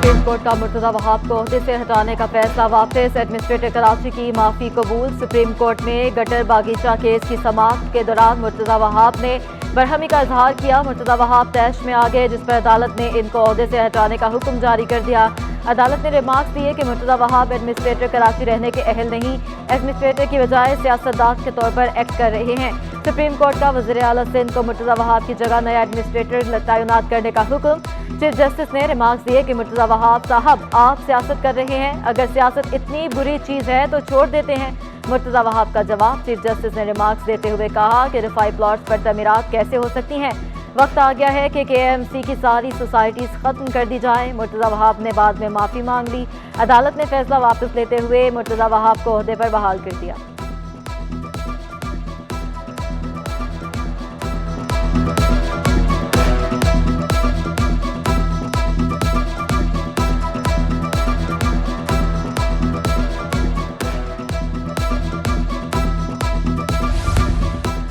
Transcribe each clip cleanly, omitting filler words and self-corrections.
Supreme court का मुर्तजा वहाब को ओहदे से हटाने का फैसला वापस। एडमिनिस्ट्रेटर कराची की माफी कबूल। सुप्रीम कोर्ट में गटर बागीचा केस की समाअत के दौरान मुर्तजा वहाब ने बरहमी का इजहार किया। मुर्तजा वहाब तैश में आ गए, जिस पर अदालत ने इनको ओहदे से हटाने का हुक्म जारी कर दिया। अदालत ने रिमार्क्स दिए कि मुर्तजा वहाब एडमिनिस्ट्रेटर कराची रहने के अहल नहीं, एडमिनिस्ट्रेटर की बजाय सियासतदान के तौर पर एक्ट कर रहे हैं। सुप्रीम कोर्ट का वज़ीर आला सिंध को मुर्तजा वहाब की जगह नया एडमिनिस्ट्रेटर तैनात करने का हुक्म। चीफ जस्टिस ने रिमार्क्स दिए कि मुर्तजा वहाब साहब, आप सियासत कर रहे हैं, अगर सियासत इतनी बुरी चीज़ है तो छोड़ देते हैं। मुर्तजा वहाब का जवाब। चीफ जस्टिस ने रिमार्क्स देते हुए कहा कि रिफाई प्लॉट्स पर तमीरात कैसे हो सकती हैं, वक्त आ गया है कि KMC की सारी सोसाइटीज़ ख़त्म कर दी जाए। मुर्तजा वहाब ने बाद में माफ़ी मांग ली। अदालत ने फैसला वापस लेते हुए मुर्तजा वहाब को ओहदे पर बहाल कर दिया।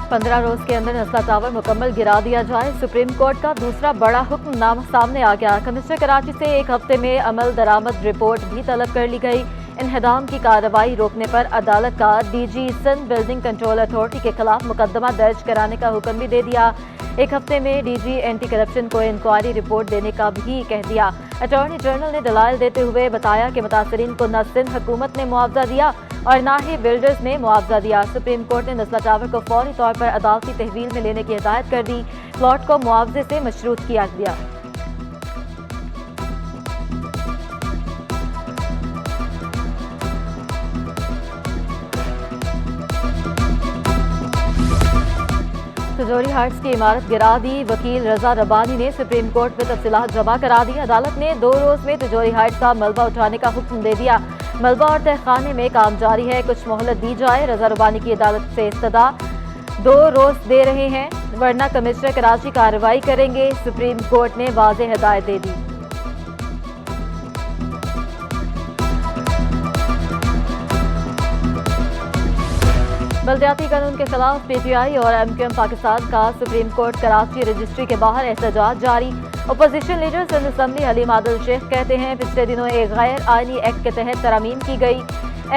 15 रोज के अंदर नस्ला टावर मुकम्मल गिरा दिया जाए। सुप्रीम कोर्ट का दूसरा बड़ा हुक्मनामा सामने आ गया। कमिश्नर कराची से 1 हफ्ते में अमल दरामद रिपोर्ट भी तलब कर ली गई। इन्हदाम की कार्रवाई रोकने पर अदालत का DG Sindh building control authority के खिलाफ मुकदमा दर्ज कराने का हुक्म भी दे दिया। 1 हफ्ते में DG एंटी करप्शन को इंक्वायरी रिपोर्ट देने का भी कह दिया। अटॉर्नी जनरल ने दलाइल देते हुए बताया कि मुतासरीन को न सिंध हुकूमत ने मुआवजा दिया और न ही बिल्डर्स ने मुआवजा दिया। सुप्रीम कोर्ट ने नस्ला टावर को फौरी तौर पर अदालती तहवील में लेने की हिदायत कर दी। प्लॉट को मुआवजे से मशरूत किया गया। तिजोरी हाइट्स की इमारत गिरा दी। वकील रजा रबानी ने सुप्रीम कोर्ट में तफसीलात जमा करा दी। अदालत ने 2 रोज में तिजोरी हाइट्स का मलबा उठाने का हुक्म दे दिया। मलबा और तहखाने में काम जारी है, कुछ मोहलत दी जाए। रजा रबानी की अदालत से इस्तदा 2 रोज दे रहे हैं, वरना कमिश्नर कराची कार्रवाई करेंगे। सुप्रीम कोर्ट ने वाज़ेह हिदायत दे दी। बल्दियाती कानून के खिलाफ PTI और MQM पाकिस्तान का सुप्रीम कोर्ट कराची रजिस्ट्री के बाहर एहतजाज जारी। Opposition leader Sindh assembly Haleem Adil Sheikh कहते हैं पिछले दिनों एक गैर आईनी एक्ट के तहत तरमीम की गई।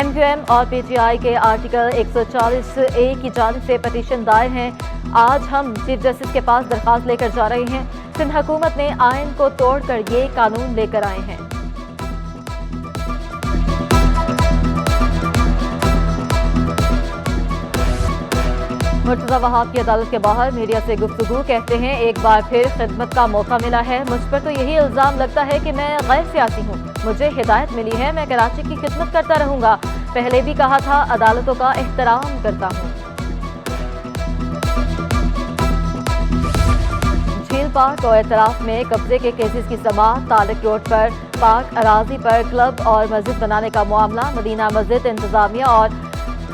MQM और PTI के आर्टिकल 140A की जानिब से पटिशन दायर हैं। आज हम चीफ जस्टिस के पास दरख्वास्त लेकर जा रहे हैं। सिंध हुकूमत ने आइन को तोड़कर ये कानून लेकर आए हैं। मुर्तजा वहाब की अदालत के बाहर मीडिया से गुफ्तगू। कहते हैं एक बार फिर खिदमत का मौका मिला है। मुझ पर तो यही इल्ज़ाम लगता है कि मैं गैर सियासी हूँ। मुझे हिदायत मिली है, मैं कराची की खिदमत करता रहूँगा। पहले भी कहा था, अदालतों का एहतराम करता हूँ। झील पार्क और एतराफ में कब्जे के केसेस की समाअत। तारिक रोड पर पार्क अराजी पर क्लब और मस्जिद बनाने का मामला। मदीना मस्जिद इंतजामिया और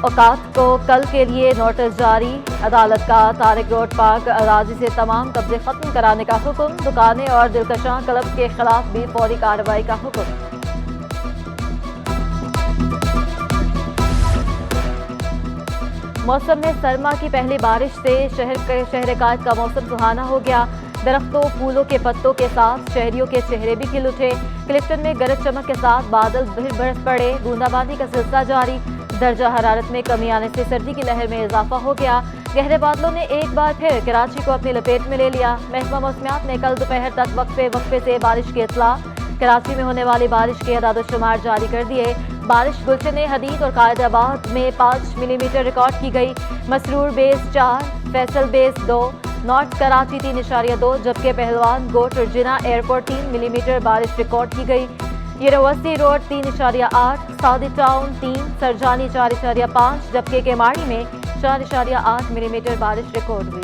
औकात को कल के लिए नोटिस जारी। अदालत का तारिक रोड पार्क अराजी से तमाम कब्जे खत्म कराने का हुक्म। दुकानें और दिलकशां क्लब के खिलाफ भी फौरी कार्रवाई का हुक्म। मौसम में सरमा की पहली बारिश से शहर कायद का मौसम सुहाना हो गया। दरख्तों, फूलों के पत्तों के साथ शहरियों के चेहरे भी खिल उठे। क्लिफ्टन में गरज चमक के साथ बादल फिर बरस पड़े। बूंदाबांदी का सिलसिला जारी। दर्जा हरारत में कमी आने से सर्दी की लहर में इजाफा हो गया। गहरे बादलों ने एक बार फिर कराची को अपनी लपेट में ले लिया। महकमा मौसमियात ने कल दोपहर तक वक्फे से बारिश की इत्तला। कराची में होने वाली बारिश के अदाद-ओ-शुमार जारी कर दिए। बारिश गुलशन हदीद और कायदाबाद में 5 मिलीमीटर रिकॉर्ड की गई। Masroor base 4, Faisal base 2, north Karachi 3.2, जबकि पहलवान गोट और जिना एयरपोर्ट 3 मिलीमीटर बारिश रिकॉर्ड की गई। यूनिवर्सिटी रोड 3.8, सादी टाउन 3, सरजानी 4.5, जबकि केमाड़ी में 4.8 मिलीमीटर बारिश रिकॉर्ड हुई।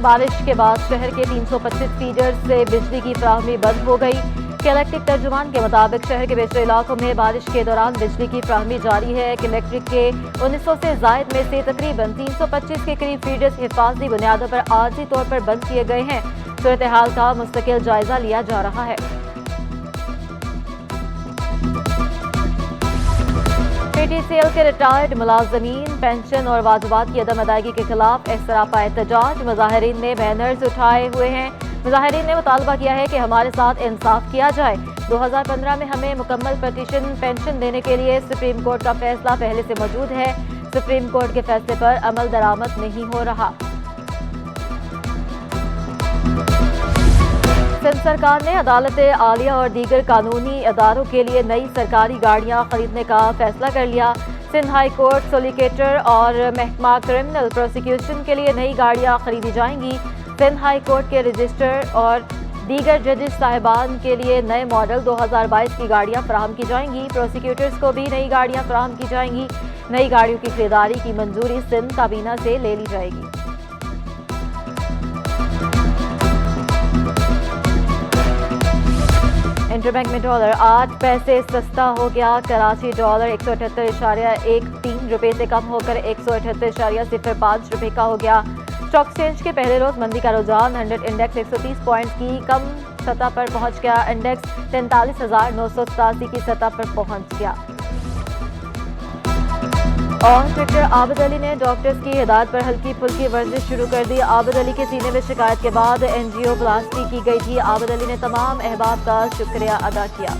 बारिश के बाद शहर के 325 फीडर्स से बिजली की फराहमी बंद हो गई। इलेक्ट्रिक तर्जुमान के मुताबिक शहर के बेशतर इलाकों में बारिश के दौरान बिजली की फराहमी जारी है। इलेक्ट्रिक के 1900 से जायद में से तकरीबन 325 के करीब फीडर्स हिफाजती बुनियादों पर आर्जी तौर पर बंद किए गए हैं। सूरत हाल का मुस्तकिल जायजा लिया जा रहा है। PTCL के रिटायर्ड मुलाजमीन पेंशन और वाजिबात की अदम अदायगी के खिलाफ एहतरापा एहतजाज। मुजाहिरीन ने बैनर्स उठाए हुए हैं। मुजाहिरीन ने मुतालबा किया है कि हमारे साथ इंसाफ किया जाए। 2015 में हमें मुकम्मल पेटिशन पेंशन देने के लिए सुप्रीम कोर्ट का फैसला पहले से मौजूद है। सुप्रीम कोर्ट के फैसले पर अमल दरामद नहीं हो रहा। सिंध सरकार ने अदालत आलिया और दीगर कानूनी अदारों के लिए नई सरकारी गाड़ियां खरीदने का फैसला कर लिया। सिंध हाई कोर्ट सोलिकेटर और महकमा क्रिमिनल प्रोसिक्यूशन के लिए नई गाड़ियां खरीदी जाएंगी। सिंध हाई कोर्ट के रजिस्ट्रार और दीगर जजेस साहिबान के लिए नए मॉडल 2022 की गाड़ियां फराहम की जाएंगी। प्रोसिक्यूटर्स को भी नई गाड़ियां फराहम की जाएंगी। नई गाड़ियों की खरीदारी की मंजूरी सिंध काबीना से ले ली जाएगी। इंटरबैंक में डॉलर 8 पैसे सस्ता हो गया। कराची डॉलर 178.13 रुपये से कम होकर 178.05 रुपये का हो गया। स्टॉक एक्सचेंज के पहले रोज मंदी का रुझान 100 इंडेक्स 130 पॉइंट्स की कम सतह पर पहुंच गया। इंडेक्स 43,987 की सतह पर पहुंच गया। और क्रिकेटर आबिद अली ने डॉक्टर्स की हिदायत पर हल्की फुल्की वर्जिश शुरू कर दी। आबिद अली के सीने में शिकायत के बाद एंजियोप्लास्टी की गई थी। आबिद अली ने तमाम अहबाब का शुक्रिया अदा किया।